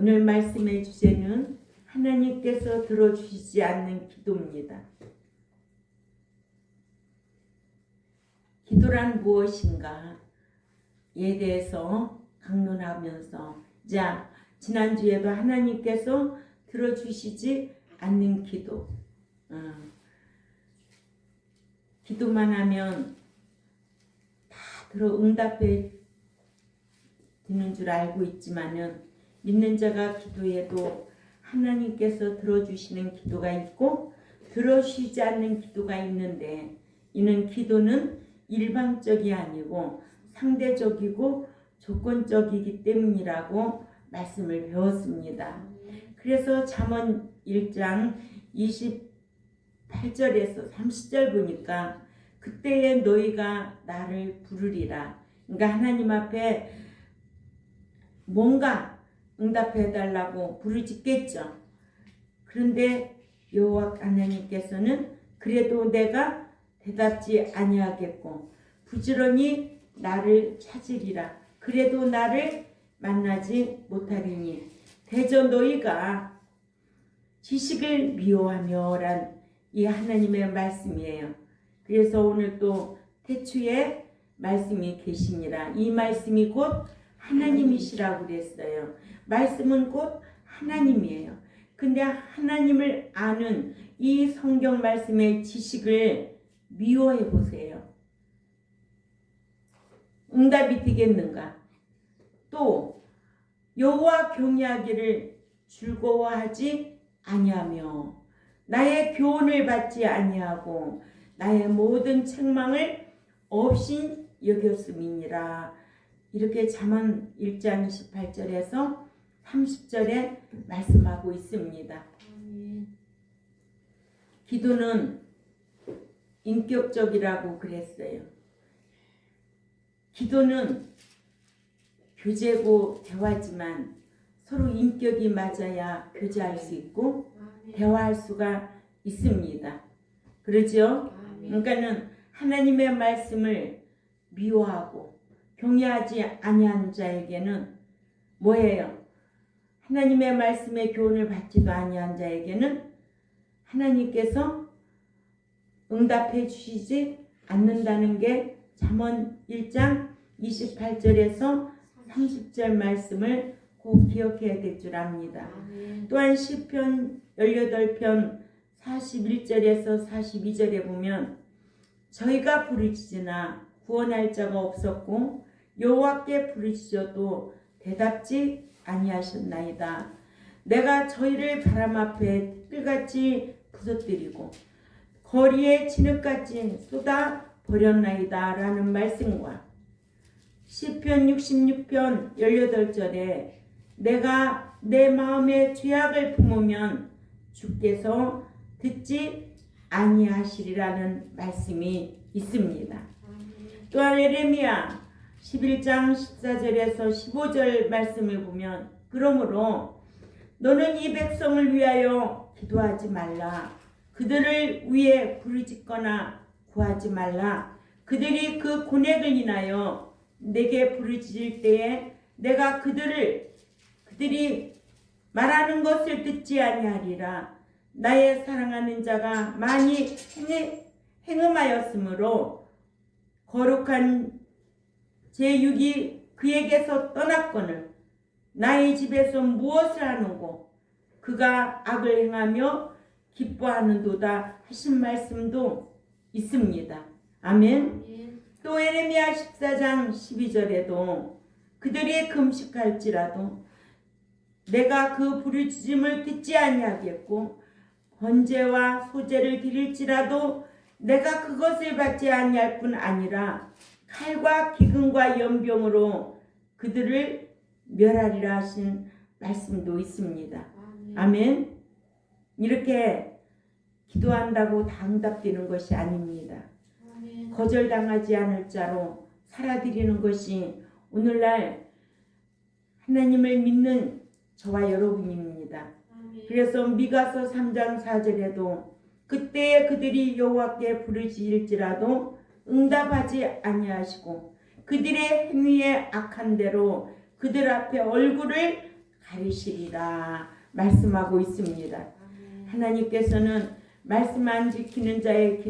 오늘 말씀의 주제는 하나님께서 들어주시지 않는 기도입니다. 기도란 무엇인가에 대해서 강론하면서 지난주에도 하나님께서 들어주시지 않는 기도, 기도만 하면 다 응답해 주는 줄 알고 있지만은 믿는 자가 기도해도 하나님께서 들어주시는 기도가 있고 들어주시지 않는 기도가 있는데, 이는 기도는 일방적이 아니고 상대적이고 조건적이기 때문이라고 말씀을 배웠습니다. 그래서 잠언 1장 28절에서 30절 보니까 그때에 너희가 나를 부르리라. 그러니까 하나님 앞에 뭔가 응답해 달라고 부르짖겠죠. 그런데 여호와 하나님께서는 그래도 내가 대답지 아니하겠고 부지런히 나를 찾으리라. 그래도 나를 만나지 못하리니 대저 너희가 지식을 미워하며 란 이 하나님의 말씀이에요. 그래서 오늘 또 태초에 말씀이 계시니라. 이 말씀이 곧 하나님이시라고 그랬어요. 말씀은 곧 하나님이에요. 근데 하나님을 아는 이 성경 말씀의 지식을 미워해 보세요. 응답이 되겠는가? 또 여호와 경외하기를 즐거워하지 아니하며 나의 교훈을 받지 아니하고 나의 모든 책망을 없인 여겼음이니라. 이렇게 잠언 1장 28절에서 30절에 말씀하고 있습니다. 기도는 인격적이라고 그랬어요. 기도는 교제고 대화지만 서로 인격이 맞아야 교제할 수 있고 대화할 수가 있습니다. 그렇죠? 그러니까는 하나님의 말씀을 미워하고 경외하지 아니한 자에게는 뭐예요? 하나님의 말씀의 교훈을 받지도 아니한 자에게는 하나님께서 응답해 주시지 않는다는 게 잠언 1장 28절에서 30절 말씀을 꼭 기억해야 될 줄 압니다. 또한 시편 18편 41절에서 42절에 보면 저희가 부르짖으나 구원할 자가 없었고 여호와께 부르짖어도 대답지 아니하셨나이다. 내가 저희를 바람 앞에 뜰같이 부서뜨리고 거리에 진흙같이 쏟아 버렸나이다 라는 말씀과 시편 66편 18절에 내가 내 마음에 죄악을 품으면 주께서 듣지 아니하시리라는 말씀이 있습니다. 또한 예레미야 11장 14절에서 15절 말씀을 보면 그러므로 너는 이 백성을 위하여 기도하지 말라. 그들을 위해 부르짖거나 구하지 말라. 그들이 그 고뇌를 인하여 내게 부르짖을 때에 내가 그들이 말하는 것을 듣지 아니하리라. 나의 사랑하는 자가 많이 행음하였으므로 거룩한 제 육이 그에게서 떠났거늘 나의 집에서 무엇을 하는고 그가 악을 행하며 기뻐하는도다 하신 말씀도 있습니다. 아멘. 또 예레미야 14장 12절에도 그들이 금식할지라도 내가 그 부르짖음을 듣지 아니하겠고 번제와 소제를 드릴지라도 내가 그것을 받지 아니할 뿐 아니라 칼과 기근과 연병으로 그들을 멸하리라 하신 말씀도 있습니다. 아멘. 이렇게 기도한다고 다 응답되는 것이 아닙니다. 거절당하지 않을 자로 살아드리는 것이 오늘날 하나님을 믿는 저와 여러분입니다. 그래서 미가서 3장 4절에도 그때에 그들이 여호와께 부르짖을지라도 응답하지 아니하시고 그들의 행위에 악한 대로 그들 앞에 얼굴을 가리시리라 말씀하고 있습니다. 하나님께서는 말씀 안 지키는 자의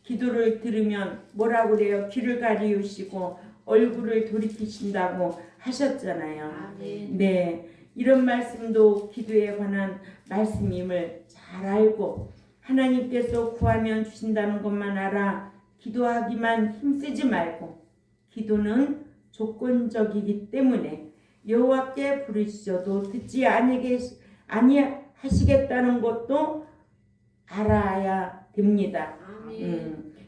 기도를 들으면 뭐라고 그래요? 귀를 가리우시고 얼굴을 돌이키신다고 하셨잖아요. 네, 이런 말씀도 기도에 관한 말씀임을 잘 알고 하나님께서 구하면 주신다는 것만 알아 기도하기만 힘쓰지 말고 기도는 조건적이기 때문에 여호와께 부르짖어도 듣지 아니하시겠다는 것도 알아야 됩니다.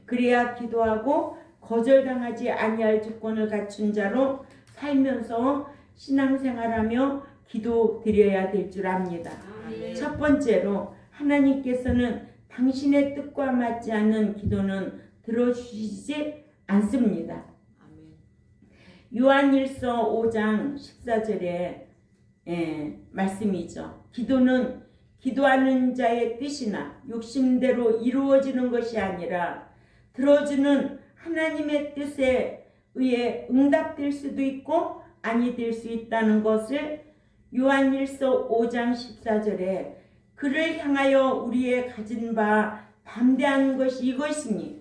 그래야 기도하고 거절당하지 아니할 조건을 갖춘 자로 살면서 신앙생활하며 기도드려야 될 줄 압니다. 첫 번째로 하나님께서는 당신의 뜻과 맞지 않는 기도는 들어주시지 않습니다. 요한일서 5장 14절에 말씀이죠. 기도는 기도하는 자의 뜻이나 욕심대로 이루어지는 것이 아니라 들어주는 하나님의 뜻에 의해 응답될 수도 있고 아니 될 수 있다는 것을 요한일서 5장 14절에 그를 향하여 우리의 가진 바 담대한 것이 이것이니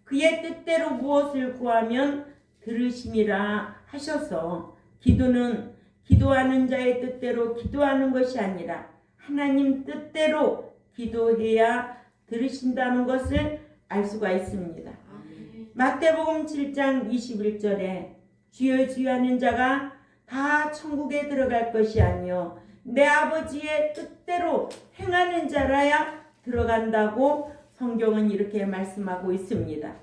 그의 뜻대로 무엇을 구하면 들으심이라 하셔서 기도는 기도하는 자의 뜻대로 기도하는 것이 아니라 하나님 뜻대로 기도해야 들으신다는 것을 알 수가 있습니다. 마태복음 7장 21절에 주여 주여 하는 자가 다 천국에 들어갈 것이 아니요 내 아버지의 뜻대로 행하는 자라야 들어간다고 성경은 이렇게 말씀하고 있습니다.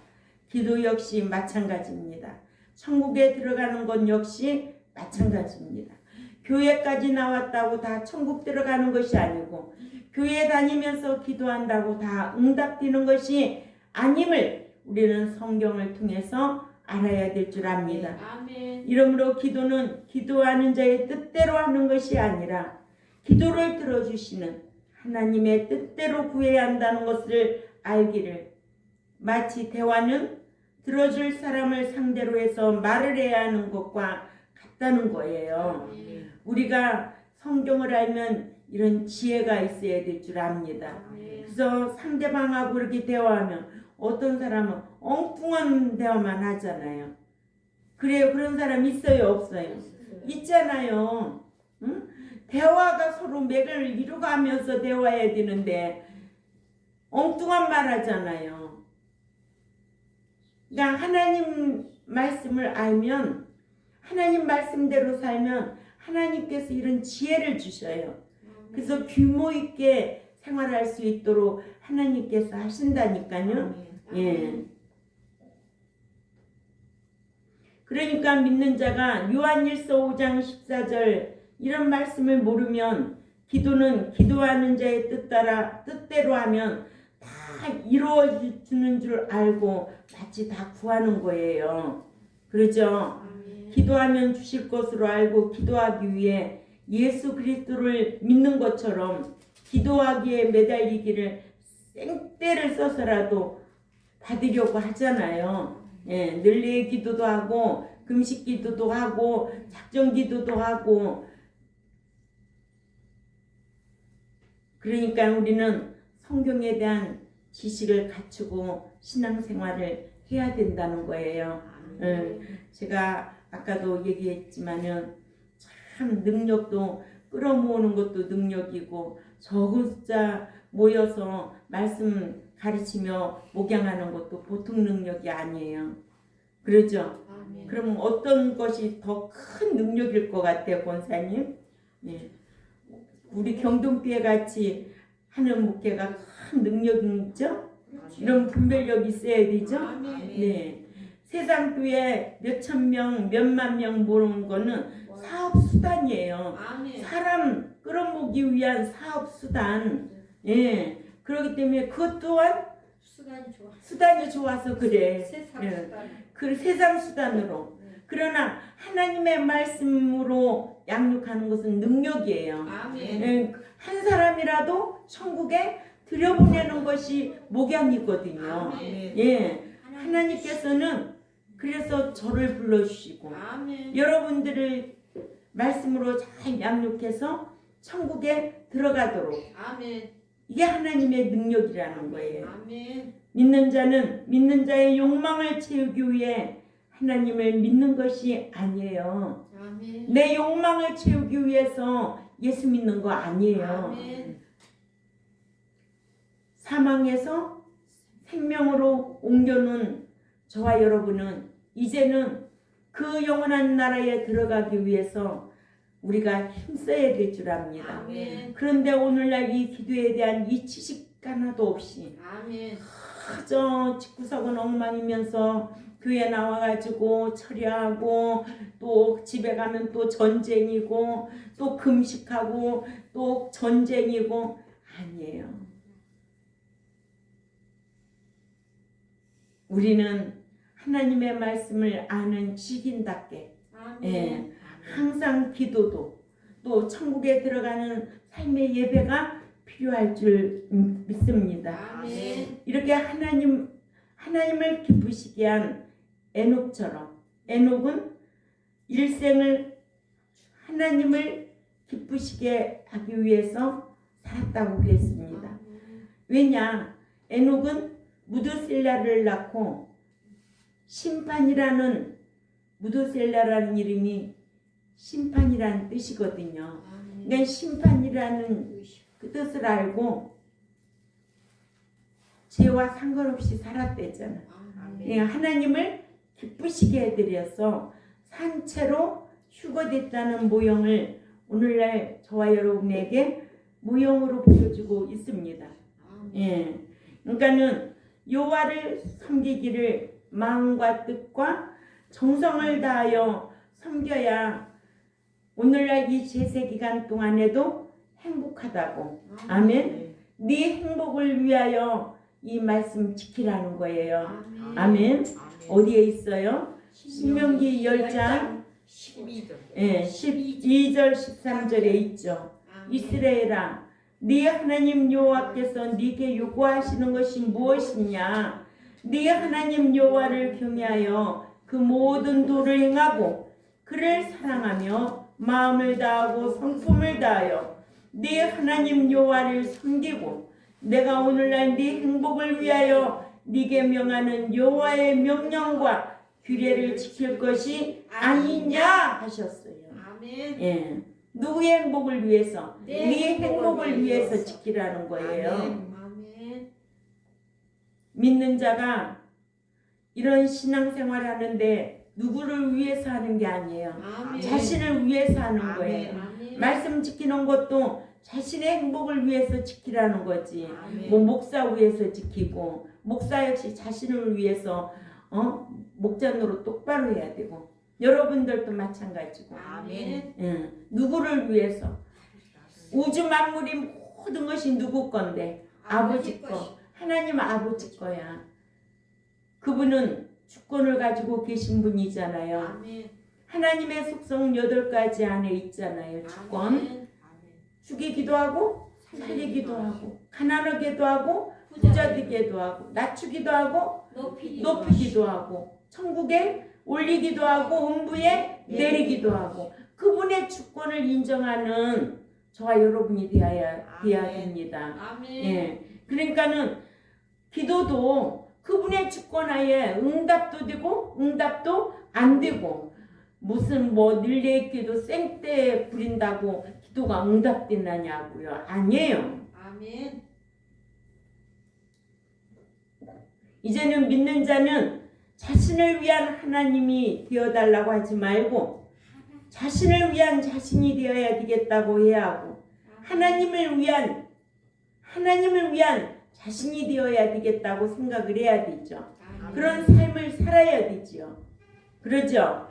기도 역시 마찬가지입니다. 천국에 들어가는 것 역시 마찬가지입니다. 교회까지 나왔다고 다 천국 들어가는 것이 아니고 교회 다니면서 기도한다고 다 응답되는 것이 아님을 우리는 성경을 통해서 알아야 될 줄 압니다. 이러므로 기도는 기도하는 자의 뜻대로 하는 것이 아니라 기도를 들어주시는 하나님의 뜻대로 구해야 한다는 것을 알기를 마치 대화는 들어줄 사람을 상대로 해서 말을 해야 하는 것과 같다는 거예요. 우리가 성경을 알면 이런 지혜가 있어야 될 줄 압니다. 그래서 상대방하고 이렇게 대화하면 어떤 사람은 엉뚱한 대화만 하잖아요. 그래요. 그런 사람 있어요? 없어요? 있잖아요. 응? 대화가 서로 맥을 이루가면서 대화해야 되는데 엉뚱한 말 하잖아요. 그러니까 하나님 말씀을 알면 하나님 말씀대로 살면 하나님께서 이런 지혜를 주셔요. 그래서 규모 있게 생활할 수 있도록 하나님께서 하신다니까요. 예. 그러니까 믿는 자가 요한일서 5장 14절 이런 말씀을 모르면 기도는 기도하는 자의 뜻대로 하면 다 이루어지는 줄 알고 마치 다 구하는 거예요. 그렇죠? 기도하면 주실 것으로 알고 기도하기 위해 예수 그리스도를 믿는 것처럼 기도하기에 매달리기를 생떼를 써서라도 받으려고 하잖아요. 예, 늘리의 기도도 하고 금식 기도도 하고 작정 기도도 하고. 그러니까 우리는 성경에 대한 지식을 갖추고 신앙생활을 해야 된다는 거예요. 제가 아까도 얘기했지만은 참 능력도 끌어모으는 것도 능력이고 적은 숫자 모여서 말씀 가르치며 목양하는 것도 보통 능력이 아니에요. 그러죠? 그럼 어떤 것이 더 큰 능력일 것 같아요, 권사님? 네. 우리 경동교회 같이 하는 목회가 큰 능력이죠? 이런 분별력이 있어야 되죠? 네. 세상 교회 몇천 명, 몇만 명 모으는 거는 사업 수단이에요. 사람 끌어모으기 위한 사업 수단. 예. 그렇기 때문에 그것 또한 수단이 좋아서 그래. 그 세상 수단으로. 그러나 하나님의 말씀으로 양육하는 것은 능력이에요. 예. 한 사람이라도 천국에 들여보내는 것이 목양이거든요. 예. 하나님께서는 그래서 저를 불러주시고 여러분들을 말씀으로 잘 양육해서 천국에 들어가도록 아멘. 이게 하나님의 능력이라는 거예요. 아멘. 믿는 자는 믿는 자의 욕망을 채우기 위해 하나님을 믿는 것이 아니에요. 아멘. 내 욕망을 채우기 위해서 예수 믿는 거 아니에요. 아멘. 사망에서 생명으로 옮겨놓은 저와 여러분은 이제는 그 영원한 나라에 들어가기 위해서 우리가 힘써야 될 줄 압니다. 아멘. 그런데 오늘날 이 기도에 대한 이 지식 하나도 없이 아멘. 그저 집구석은 엉망이면서 교회 나와가지고 처리하고 또 집에 가면 또 전쟁이고 또 금식하고 또 전쟁이고 아니에요. 우리는 하나님의 말씀을 아는 지식인답게 아멘. 항상 기도도 또 천국에 들어가는 삶의 예배가 필요할 줄 믿습니다. 아멘. 이렇게 하나님을 기쁘시게 한 에녹처럼 에녹은 일생을 하나님을 기쁘시게 하기 위해서 살았다고 그랬습니다. 왜냐? 에녹은 무드셀라를 낳고 심판이라는 무드셀라라는 이름이 심판이라는 뜻이거든요. 그러니까 심판이라는 그 뜻을 알고 죄와 상관없이 살았대잖아. 그러니까 하나님을 기쁘시게 해드려서 산채로 휴거됐다는 모형을 오늘날 저와 여러분에게 모형으로 보여주고 있습니다. 예, 그러니까는 여호와를 섬기기를 마음과 뜻과 정성을 다하여 섬겨야 오늘날 이 제세 기간 동안에도 행복하다고. 아멘. 네 행복을 위하여 이 말씀 지키라는 거예요. 아멘. 어디에 있어요? 신명기 10장 12절. 예, 12절 13절에 있죠. 이스라엘아, 네 하나님 여호와께서 네게 요구하시는 것이 무엇이냐? 네 하나님 여호와를 경외하여 그 모든 도를 행하고 그를 사랑하며 마음을 다하고 성품을 다하여 네 하나님 여호와를 섬기고 내가 오늘날 네 행복을 위하여 네게 명하는 여호와의 명령과 규례를 지킬 것이 아니냐 하셨어요. 아멘. 예, 누구의 행복을 위해서? 네 네 행복을 위해서 위해서. 지키라는 거예요. 아멘. 믿는 자가 이런 신앙생활 하는데 누구를 위해서 하는 게 아니에요. 아멘. 자신을 위해서 하는 거예요. 아멘. 말씀 지키는 것도 자신의 행복을 위해서 지키라는 거지. 아멘. 뭐 목사 위해서 지키고 목사 역시 자신을 위해서 목자 노릇 똑바로 해야 되고 여러분들도 마찬가지고. 아멘. 누구를 위해서? 우주 만물이 모든 것이 누구 건데? 아버지 거. 하나님 아버지 거야. 그분은 주권을 가지고 계신 분이잖아요. 아멘. 하나님의 속성 8가지 안에 있잖아요. 주권. 아멘. 죽이기도 하고 살리기도 하고 가난하게도 하고 부자 되게도 하고 낮추기도 하고 높이기도 하고 천국에 올리기도 하고 음부에 내리기도 하고 그분의 주권을 인정하는 저와 여러분이 되어야 됩니다. 아멘. 예, 그러니까는 기도도 그분의 주권하에 응답도 되고 응답도 안 되고 무슨 뭐 늘레 기도 생떼 부린다고 기도가 응답된다냐고요. 아니에요. 아멘. 이제는 믿는 자는 자신을 위한 하나님이 되어달라고 하지 말고 자신을 위한 자신이 되어야 되겠다고 해야 하고 하나님을 위한 자신이 되어야 되겠다고 생각을 해야 되죠. 그런 삶을 살아야 되죠. 그러죠.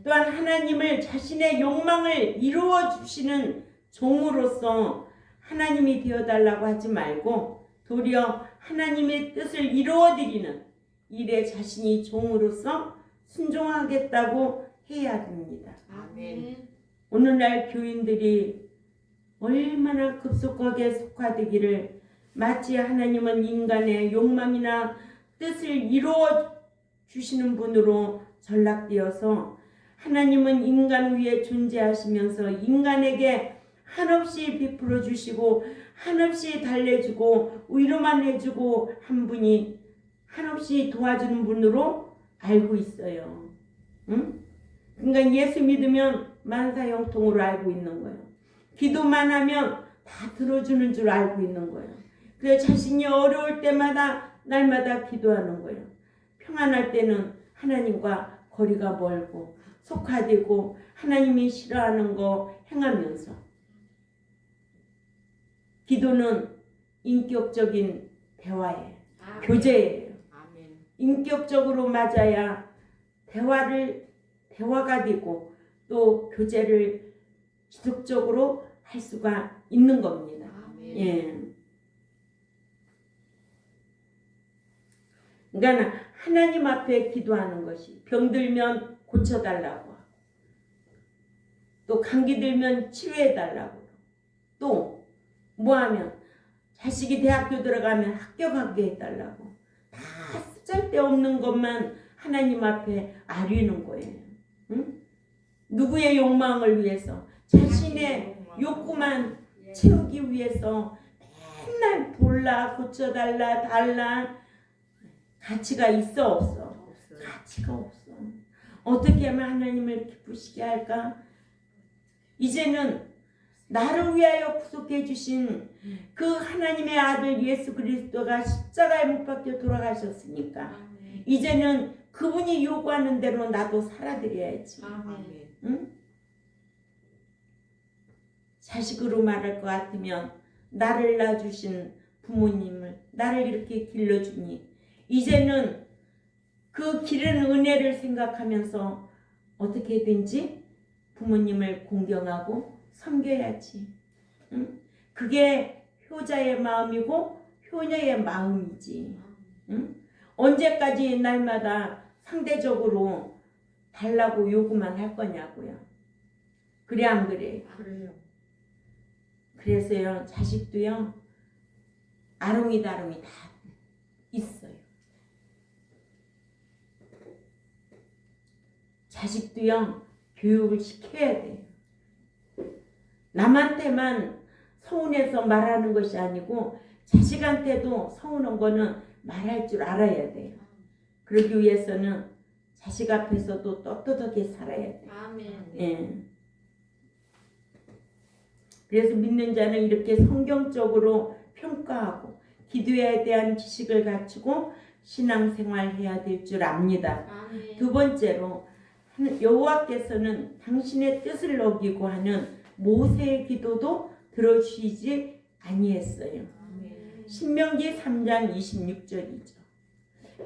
또한 하나님을 자신의 욕망을 이루어 주시는 종으로서 하나님이 되어달라고 하지 말고 도리어 하나님의 뜻을 이루어 드리는 일에 자신이 종으로서 순종하겠다고 해야 됩니다. 아멘. 오늘날 교인들이 얼마나 급속하게 속화되기를 마치 하나님은 인간의 욕망이나 뜻을 이루어 주시는 분으로 전락되어서 하나님은 인간 위에 존재하시면서 인간에게 한없이 베풀어 주시고 한없이 달래주고 위로만 해주고 한 분이 한없이 도와주는 분으로 알고 있어요. 응? 그러니까 예수 믿으면 만사형통으로 알고 있는 거예요. 기도만 하면 다 들어주는 줄 알고 있는 거예요. 그래서 자신이 어려울 때마다 날마다 기도하는 거예요. 평안할 때는 하나님과 거리가 멀고 속화되고 하나님이 싫어하는 거 행하면서 기도는 인격적인 대화예요. 아멘. 교제예요. 아멘. 인격적으로 맞아야 대화가 되고 또 교제를 지속적으로 할 수가 있는 겁니다. 아멘. 예. 그러니까 하나님 앞에 기도하는 것이 병들면 고쳐달라고 하고 또 감기 들면 치료해달라고 또 뭐하면 자식이 대학교 들어가면 합격하게 해달라고 다 쓸데없는 것만 하나님 앞에 아뢰는 거예요. 응? 누구의 욕망을 위해서 자신의 욕구만 채우기 위해서 맨날 볼라 고쳐달라 달라 가치가 있어 없어? 없어요. 가치가 없어. 어떻게 하면 하나님을 기쁘시게 할까? 이제는 나를 위하여 구속해 주신 그 하나님의 아들 예수 그리스도가 십자가에 못 박혀 돌아가셨으니까 아멘. 이제는 그분이 요구하는 대로 나도 살아드려야지. 아멘. 응? 자식으로 말할 것 같으면 나를 낳아주신 부모님을 나를 이렇게 길러주니 이제는 그 기른 은혜를 생각하면서 어떻게든지 부모님을 공경하고 섬겨야지. 응? 그게 효자의 마음이고 효녀의 마음이지. 응? 언제까지 날마다 상대적으로 달라고 요구만 할 거냐고요. 그래 안 그래? 그래요. 그래서요 자식도요 아롱이다롱이 다 있어요. 자식도요 교육을 시켜야 돼요. 남한테만 서운해서 말하는 것이 아니고 자식한테도 서운한 거는 말할 줄 알아야 돼요. 그러기 위해서는 자식 앞에서도 떳떳하게 살아야 돼요. 아멘. 예. 그래서 믿는 자는 이렇게 성경적으로 평가하고 기도에 대한 지식을 갖추고 신앙생활해야 될 줄 압니다. 아멘. 두 번째로 여호와께서는 당신의 뜻을 어기고 하는 모세의 기도도 들어주시지 아니했어요. 아멘. 신명기 3장 26절이죠.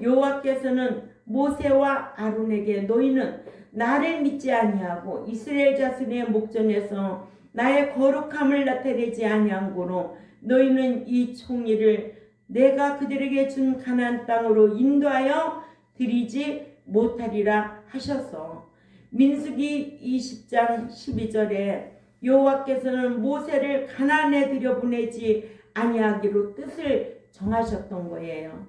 여호와께서는 모세와 아론에게 너희는 나를 믿지 아니하고 이스라엘 자손의 목전에서 나의 거룩함을 나타내지 아니한 고로 너희는 이 총리를 내가 그들에게 준 가나안 땅으로 인도하여 드리지 못하리라 하셔서 민수기 20장 12절에 여호와께서는 모세를 가나안에 들여보내지 아니하기로 뜻을 정하셨던 거예요.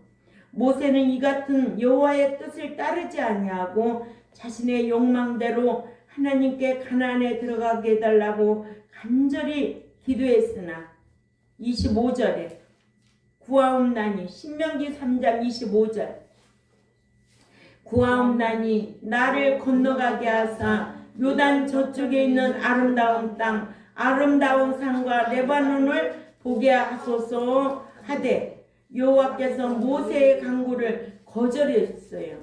모세는 이 같은 여호와의 뜻을 따르지 아니하고 자신의 욕망대로 하나님께 가나안에 들어가게 해달라고 간절히 기도했으나 25절에 구하옵나니 신명기 3장 25절 구하옵나니 나를 건너가게 하사 요단 저쪽에 있는 아름다운 땅 아름다운 산과 레바논을 보게 하소서 하되 여호와께서 모세의 간구를 거절했어요.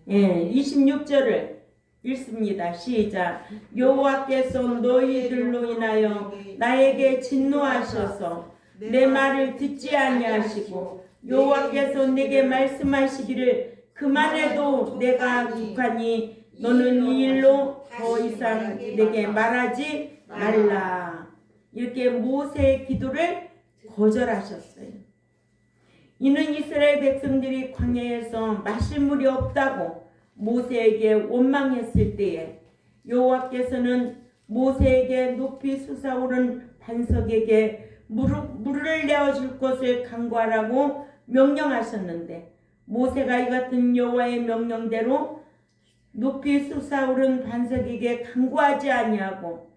예, 26절을 읽습니다. 시작. 여호와께서 너희들로 인하여 나에게 진노하셔서 내 말을 듣지 아니하시고 여호와께서 내게 말씀하시기를 그만해도 내가 죽하니 너는 이 일로 더 이상 내게 말하지 말라. 이렇게 모세의 기도를 거절하셨어요. 이는 이스라엘 백성들이 광야에서 마실 물이 없다고 모세에게 원망했을 때에 여호와께서는 모세에게 높이 솟아오른 반석에게 물을 내어줄 것을 간구하라고 명령하셨는데 모세가 이 같은 여호와의 명령대로 높이 솟아오른 반석에게 간구하지 아니하고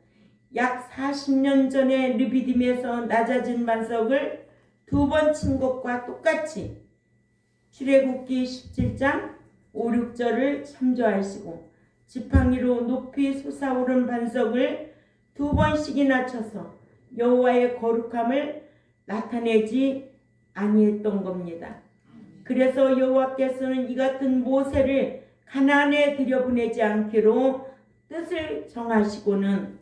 약 40년 전에 르비딤에서 낮아진 반석을 2번 친 것과 똑같이 출애굽기 17장 5, 6절을 참조하시고 지팡이로 높이 솟아오른 반석을 2번씩이나 쳐서 여호와의 거룩함을 나타내지 아니했던 겁니다. 그래서 여호와께서는 이 같은 모세를 가나안에 들여보내지 않기로 뜻을 정하시고는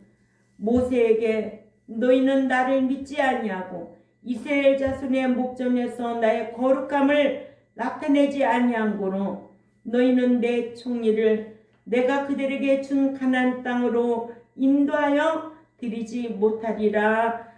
모세에게 너희는 나를 믿지 아니하고 이스라엘 자손의 목전에서 나의 거룩함을 나타내지 아니한 고로 너희는 내 총리를 내가 그들에게 준 가나안 땅으로 인도하여 드리지 못하리라.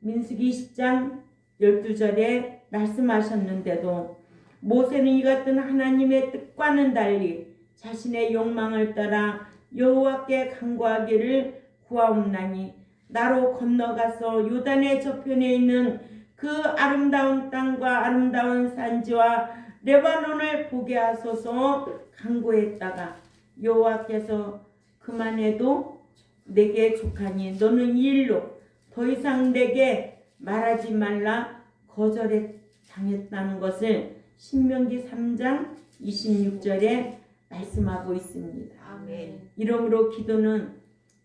민수기 10장 12절에 말씀하셨는데도 모세는 이 같은 하나님의 뜻과는 달리 자신의 욕망을 따라 여호와께 간구하기를 구하옵나니 나로 건너가서 요단의 저편에 있는 그 아름다운 땅과 아름다운 산지와 레바논을 보게 하소서 간구했다가 여호와께서 그만해도 내게 족하니 너는 이 일로 더 이상 내게 말하지 말라 거절에 당했다는 것을 신명기 3장 26절에 말씀하고 있습니다. 아멘. 이러므로 기도는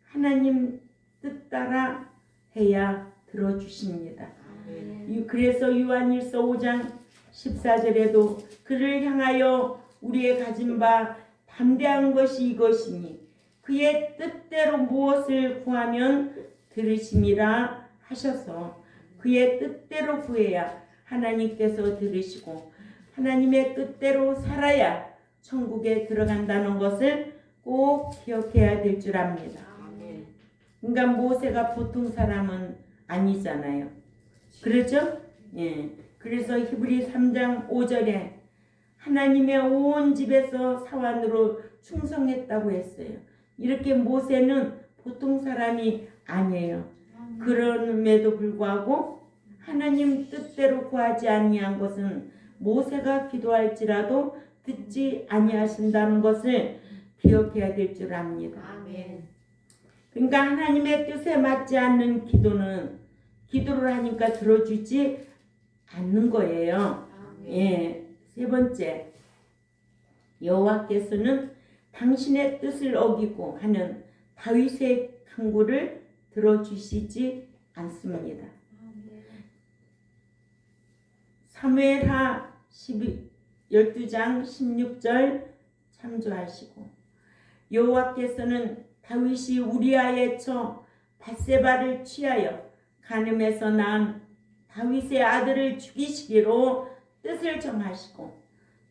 하나님 뜻 따라 해야 들어주십니다. 아멘. 그래서 요한일서 5장 14절에도 그를 향하여 우리의 가진 바 담대한 것이 이것이니 그의 뜻대로 무엇을 구하면 들으심이라 하셔서 그의 뜻대로 구해야 하나님께서 들으시고 하나님의 뜻대로 살아야 천국에 들어간다는 것을 꼭 기억해야 될 줄 압니다. 아멘. 그러니까 모세가 보통 사람은 아니잖아요. 그렇죠? 예. 그래서 히브리 3장 5절에 하나님의 온 집에서 사환으로 충성했다고 했어요. 이렇게 모세는 보통 사람이 아니에요. 그럼에도 불구하고 하나님 뜻대로 구하지 아니한 것은 모세가 기도할지라도 듣지 아니하신다는 것을 기억해야 될 줄 압니다. 아멘. 그러니까 하나님의 뜻에 맞지 않는 기도는 기도를 하니까 들어주지 않는 거예요. 아멘. 예. 세 번째, 여호와께서는 당신의 뜻을 어기고 하는 다윗의 간구를 들어주시지 않습니다. 사무엘하 12장 16절 참조하시고 여호와께서는 다윗이 우리아의 처 밧세바를 취하여 간음에서 낳은 다윗의 아들을 죽이시기로 뜻을 정하시고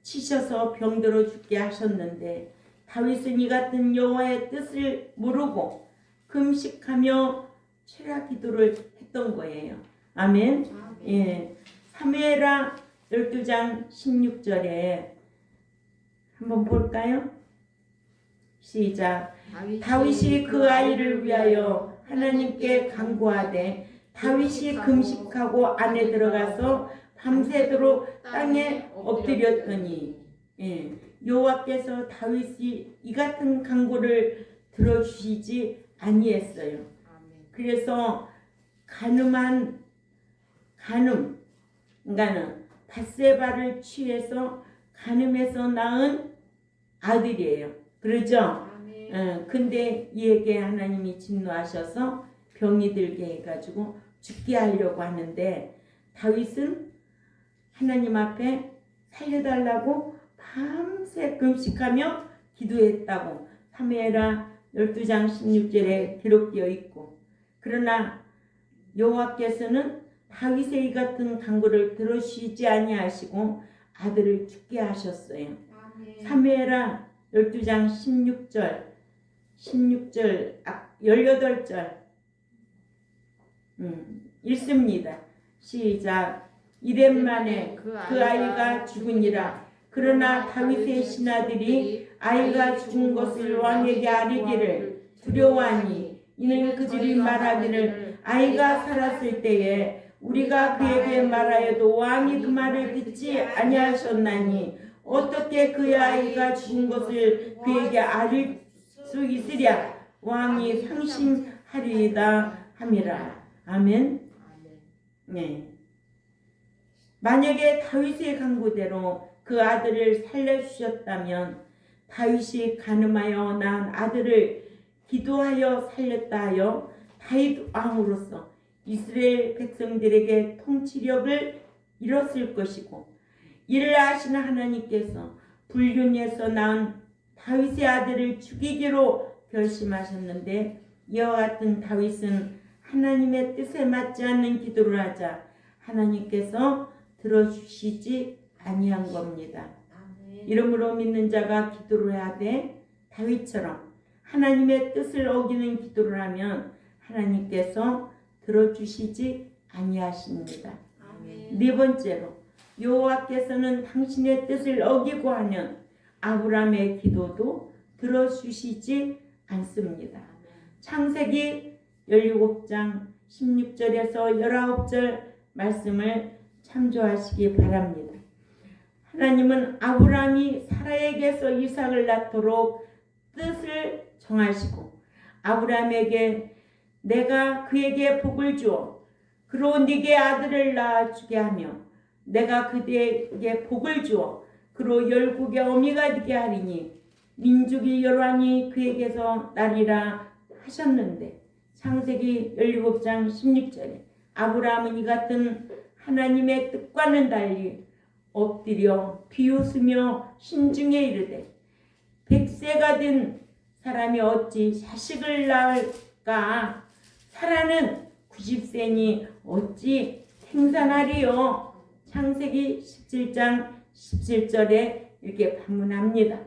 치셔서 병들어 죽게 하셨는데 다윗은 이 같은 여호와의 뜻을 모르고 금식하며 철야 기도를 했던 거예요. 아멘. 예. 사무엘하 12장 16절에 한번 볼까요? 시작. 다윗이 그 아이를 위하여 하나님께 간구하되 다윗이 금식하고 안에 들어가서 밤새도록 땅에 엎드렸더니 예, 여호와께서 다윗이 이 같은 간구를 들어주시지 아니했어요. 그래서 간음은 그러니까는 밧세바를 취해서 간음해서 낳은 아들이에요. 그러죠? 근데 이에게 하나님이 진노하셔서 병이 들게 해가지고 죽게 하려고 하는데 다윗은 하나님 앞에 살려달라고 밤새 금식하며 기도했다고 사무엘하 12장 16절에 기록되어 있고 그러나 여호와께서는 다윗의 이 같은 간구를 들으시지 아니하시고 아들을 죽게 하셨어요. 사무엘하 12장 16절 18절 읽습니다. 시작. 이렙 만에 그 아이가 죽으니라. 그러나 다윗의 신하들이 아이가 죽은 것을 왕에게 아뢰기를 두려워하니 이는 그들이 말하기를 아이가 살았을 때에 우리가 그에게 말하여도 왕이 그 말을 듣지 아니하셨나니 어떻게 그의 아이가 죽은 것을 그에게 알릴 수 있으랴. 왕이 상심하리이다 함이라. 아멘. 네. 만약에 다윗의 간구대로 그 아들을 살려주셨다면 다윗이 간음하여 낳은 아들을 기도하여 살렸다 하여 다윗 왕으로서 이스라엘 백성들에게 통치력을 잃었을 것이고, 이를 아시는 하나님께서 불륜에서 낳은 다윗의 아들을 죽이기로 결심하셨는데, 이와 같은 다윗은 하나님의 뜻에 맞지 않는 기도를 하자 하나님께서 들어주시지 아니한 겁니다. 이러므로 믿는 자가 기도를 하되 다윗처럼 하나님의 뜻을 어기는 기도를 하면 하나님께서 들어주시지 아니하십니다. 네 번째로, 여호와께서는 당신의 뜻을 어기고 하는 아브라함의 기도도 들어주시지 않습니다. 창세기 17장 16절에서 19절 말씀을 참조하시기 바랍니다. 하나님은 아브라함이 사라에게서 이삭을 낳도록 뜻을 정하시고, 아브라함에게 내가 그에게 복을 주어 그로 네게 아들을 낳아주게 하며 내가 그에게 복을 주어 그로 열국의 어미가 되게 하리니 민족이 여러하니 그에게서 나리라 하셨는데, 창세기 17장 16절에 아브라함은 이 같은 하나님의 뜻과는 달리 엎드려 비웃으며 신중에 이르되 100세가 된 사람이 어찌 자식을 낳을까? 사라는 90세니 어찌 생산하리요? 창세기 17장 17절에 이렇게 반문합니다.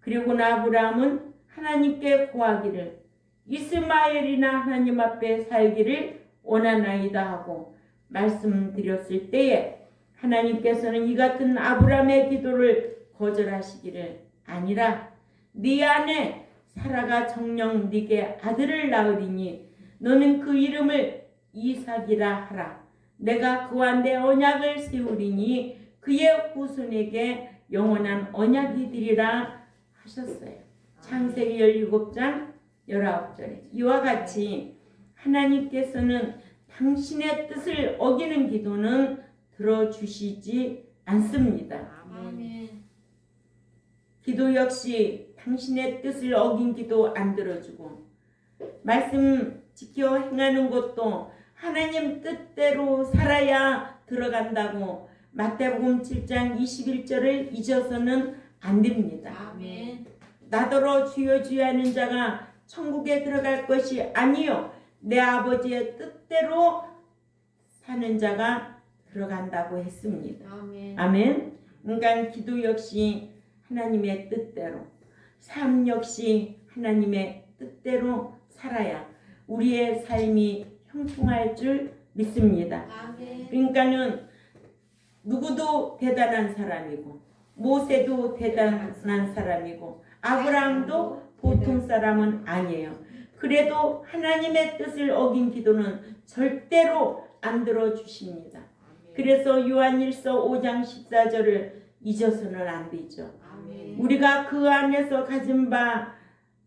그리고 아브라함은 하나님께 구하기를 이스마엘이나 하나님 앞에 살기를 원하나이다 하고 말씀드렸을 때에 하나님께서는 이 같은 아브라함의 기도를 거절하시기를 아니라 네 아내 사라가 정녕 네게 아들을 낳으리니 너는 그 이름을 이삭이라 하라. 내가 그와 내 언약을 세우리니 그의 후손에게 영원한 언약이 되리라 하셨어요. 창세기 17장 19절에 이와 같이 하나님께서는 당신의 뜻을 어기는 기도는 들어주시지 않습니다. 아멘. 기도 역시 당신의 뜻을 어긴 기도 안 들어주고, 말씀 지켜 행하는 것도 하나님 뜻대로 살아야 들어간다고 마태복음 7장 21절을 잊어서는 안 됩니다. 아멘. 나더러 주여 주여 하는 자가 천국에 들어갈 것이 아니요 내 아버지의 뜻대로 사는 자가 들어간다고 했습니다. 아멘. 아멘. 그러니까 기도 역시 하나님의 뜻대로, 삶 역시 하나님의 뜻대로 살아야 우리의 삶이 형통할 줄 믿습니다. 아멘. 그러니까는 누구도 대단한 사람이고 모세도 대단한 사람이고 아브라함도 보통 사람은 아니에요. 그래도 하나님의 뜻을 어긴 기도는 절대로 안 들어주십니다. 그래서 요한일서 5장 14절을 잊어서는 안 되죠. 아멘. 우리가 그 안에서 가진 바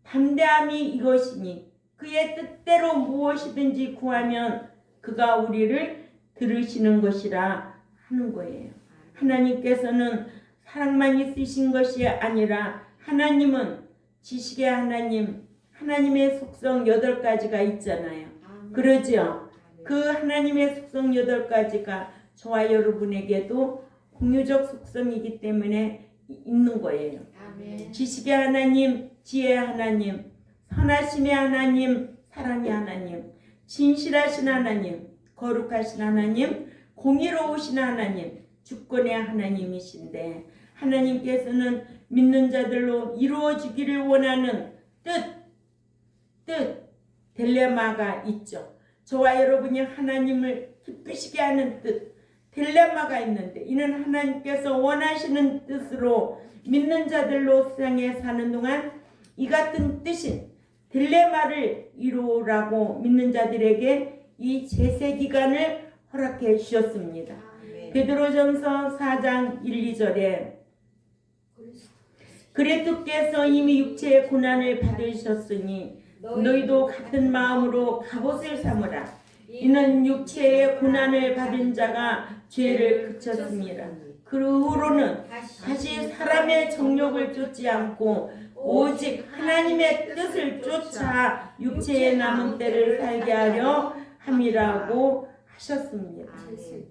담대함이 이것이니 그의 뜻대로 무엇이든지 구하면 그가 우리를 들으시는 것이라 하는 거예요. 하나님께서는 사랑만 있으신 것이 아니라 하나님은 지식의 하나님, 하나님의 속성 8가지가 있잖아요. 그러죠? 그 하나님의 속성 8가지가 저와 여러분에게도 공유적 속성이기 때문에 있는 거예요. 아멘. 지식의 하나님, 지혜의 하나님, 선하심의 하나님, 사랑의 하나님, 진실하신 하나님, 거룩하신 하나님, 공의로우신 하나님, 주권의 하나님이신데 하나님께서는 믿는 자들로 이루어지기를 원하는 뜻, 딜레마가 있죠. 저와 여러분이 하나님을 기쁘시게 하는 뜻, 딜레마가 있는데 이는 하나님께서 원하시는 뜻으로 믿는 자들로 세상에 사는 동안 이 같은 뜻인 딜레마를 이루라고 믿는 자들에게 이 제세 기간을 허락해 주셨습니다. 베드로전서 4장 1, 2절에 그리스도께서 이미 육체의 고난을 받으셨으니 너희도 같은 마음으로 갑옷을 삼으라. 이는 육체의 고난을 받은 자가 죄를 그쳤습니다. 그 후로는 다시 사람의 정욕을 쫓지 않고 오직 하나님의 뜻을 쫓아 육체의 남은 때를 살게 하려 함이라고 하셨습니다.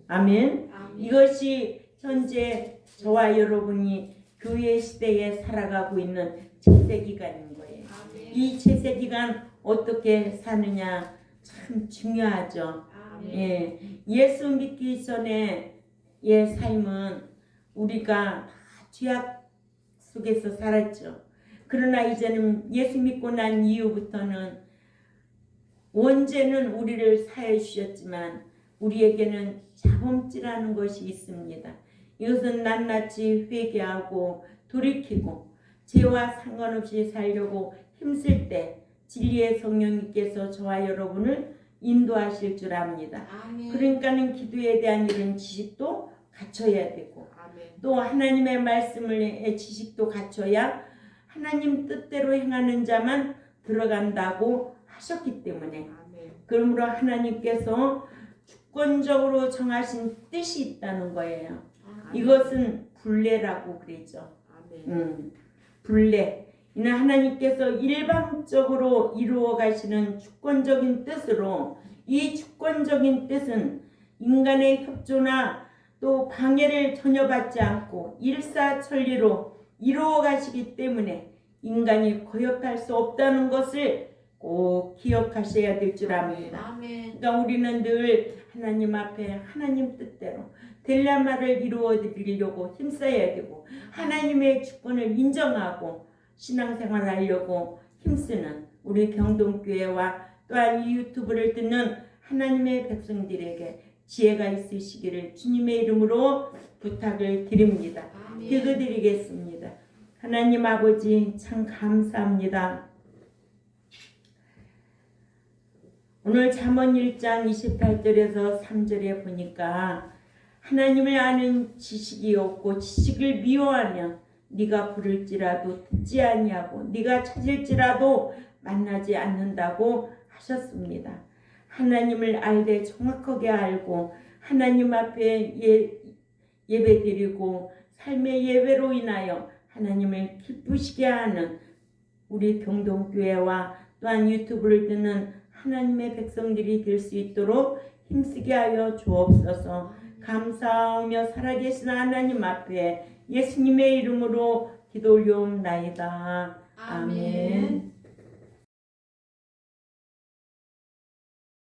아멘. 이것이 현재 저와 여러분이 교회 시대에 살아가고 있는 제세기간인 거예요. 이 제세기간 어떻게 사느냐 참 중요하죠. 예, 예수 믿기 전에 의 삶은 우리가 다 죄악 속에서 살았죠. 그러나 이제는 예수 믿고 난 이후부터는 원죄는 우리를 사해 주셨지만 우리에게는 자범죄라는 것이 있습니다. 이것은 낱낱이 회개하고 돌이키고 죄와 상관없이 살려고 힘쓸 때 진리의 성령님께서 저와 여러분을 인도하실 줄 압니다. 그러니까는 기도에 대한 이런 지식도 갖춰야 되고 또 하나님의 말씀의 지식도 갖춰야 하나님 뜻대로 행하는 자만 들어간다고 하셨기 때문에 그러므로 하나님께서 주권적으로 정하신 뜻이 있다는 거예요. 이것은 불례라고 그러죠. 불례. 이는 하나님께서 일방적으로 이루어 가시는 주권적인 뜻으로 이 주권적인 뜻은 인간의 협조나 또 방해를 전혀 받지 않고 일사천리로 이루어 가시기 때문에 인간이 거역할 수 없다는 것을 꼭 기억하셔야 될 줄 압니다. 그러니까 우리는 늘 하나님 앞에 하나님 뜻대로 델라마를 이루어 드리려고 힘써야 되고 하나님의 주권을 인정하고 신앙생활을 하려고 힘쓰는 우리 경동교회와 또한 이 유튜브를 듣는 하나님의 백성들에게 지혜가 있으시기를 주님의 이름으로 부탁을 드립니다. 기도드리겠습니다. 하나님 아버지 참 감사합니다. 오늘 잠언 1장 28절에서 3절에 보니까 하나님을 아는 지식이 없고 지식을 미워하며 네가 부를지라도 듣지 아니하고 네가 찾을지라도 만나지 않는다고 하셨습니다. 하나님을 알되 정확하게 알고 하나님 앞에 예배드리고 삶의 예배로 인하여 하나님을 기쁘시게 하는 우리 경동교회와 또한 유튜브를 듣는 하나님의 백성들이 될 수 있도록 힘쓰게 하여 주옵소서. 감사하며 살아계신 하나님 앞에 예수님의 이름으로 기도 올려옵나이다. 아멘.